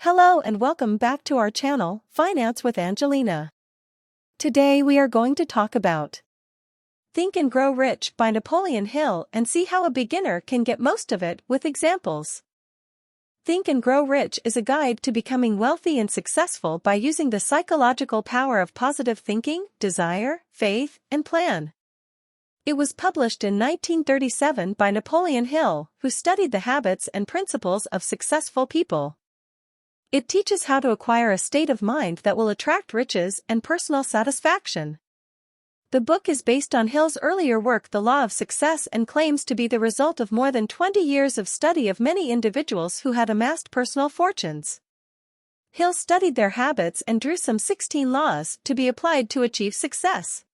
Hello and welcome back to our channel, Finance with Angelina. Today we are going to talk about Think and Grow Rich by Napoleon Hill and see how a beginner can get most of it with examples. Think and Grow Rich is a guide to becoming wealthy and successful by using the psychological power of positive thinking, desire, faith, and plan. It was published in 1937 by Napoleon Hill, who studied the habits and principles of successful people. It teaches how to acquire a state of mind that will attract riches and personal satisfaction. The book is based on Hill's earlier work The Law of Success and claims to be the result of more than 20 years of study of many individuals who had amassed personal fortunes. Hill studied their habits and drew some 16 laws to be applied to achieve success.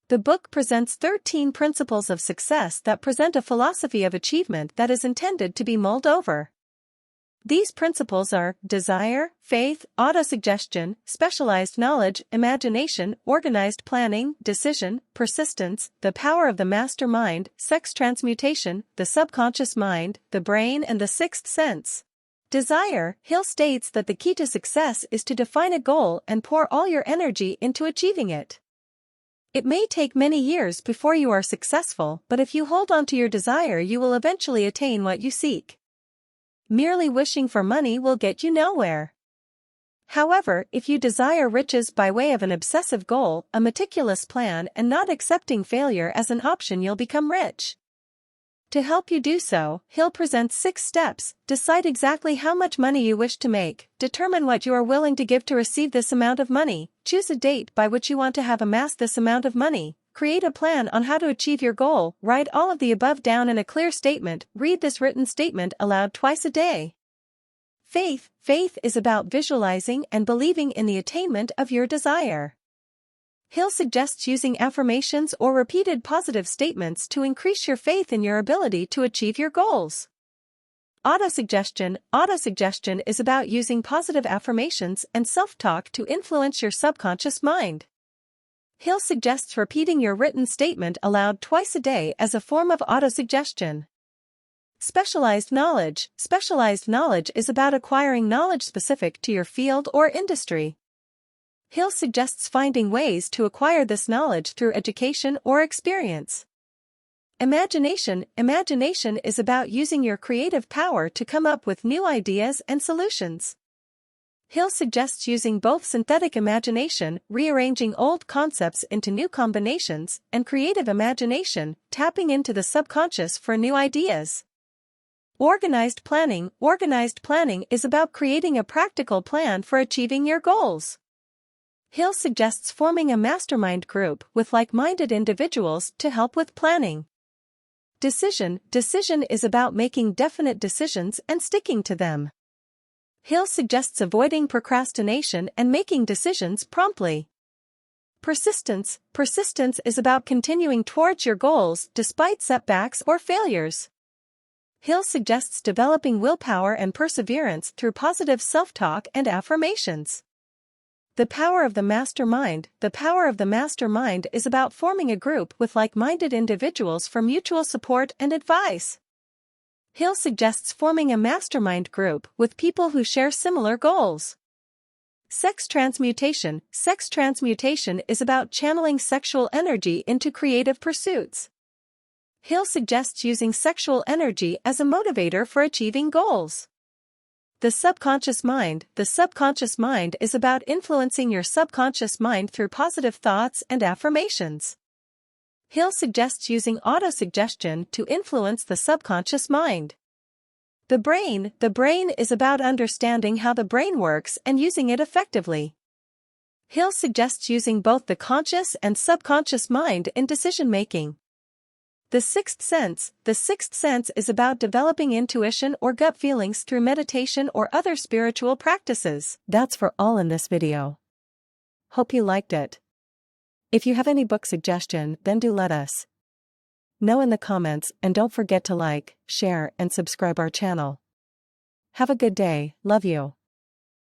The book presents 13 principles of success that present a philosophy of achievement that is intended to be mulled over. These principles are desire, faith, autosuggestion, specialized knowledge, imagination, organized planning, decision, persistence, the power of the mastermind, sex transmutation, the subconscious mind, the brain and the sixth sense. Desire, Hill states that the key to success is to define a goal and pour all your energy into achieving it. It may take many years before you are successful, but if you hold on to your desire you will eventually attain what you seek. Merely wishing for money will get you nowhere. However, if you desire riches by way of an obsessive goal, a meticulous plan, and not accepting failure as an option, you'll become rich. To help you do so, Hill presents 6 steps. Decide exactly how much money you wish to make, determine what you are willing to give to receive this amount of money, choose a date by which you want to have amassed this amount of money. Create a plan on how to achieve your goal, write all of the above down in a clear statement, read this written statement aloud twice a day. Faith is about visualizing and believing in the attainment of your desire. Hill suggests using affirmations or repeated positive statements to increase your faith in your ability to achieve your goals. Autosuggestion is about using positive affirmations and self-talk to influence your subconscious mind. Hill suggests repeating your written statement aloud twice a day as a form of autosuggestion. Specialized knowledge is about acquiring knowledge specific to your field or industry. Hill suggests finding ways to acquire this knowledge through education or experience. Imagination is about using your creative power to come up with new ideas and solutions. Hill suggests using both synthetic imagination, rearranging old concepts into new combinations, and creative imagination, tapping into the subconscious for new ideas. Organized planning is about creating a practical plan for achieving your goals. Hill suggests forming a mastermind group with like-minded individuals to help with planning. Decision is about making definite decisions and sticking to them. Hill suggests avoiding procrastination and making decisions promptly. Persistence is about continuing towards your goals despite setbacks or failures. Hill suggests developing willpower and perseverance through positive self-talk and affirmations. The power of the mastermind is about forming a group with like-minded individuals for mutual support and advice. Hill suggests forming a mastermind group with people who share similar goals. Sex transmutation is about channeling sexual energy into creative pursuits. Hill suggests using sexual energy as a motivator for achieving goals. The subconscious mind is about influencing your subconscious mind through positive thoughts and affirmations. Hill suggests using autosuggestion to influence the subconscious mind. The brain is about understanding how the brain works and using it effectively. Hill suggests using both the conscious and subconscious mind in decision-making. The sixth sense is about developing intuition or gut feelings through meditation or other spiritual practices. That's for all in this video. Hope you liked it. If you have any book suggestion, then do let us know in the comments, and don't forget to like, share, and subscribe our channel. Have a good day. Love you.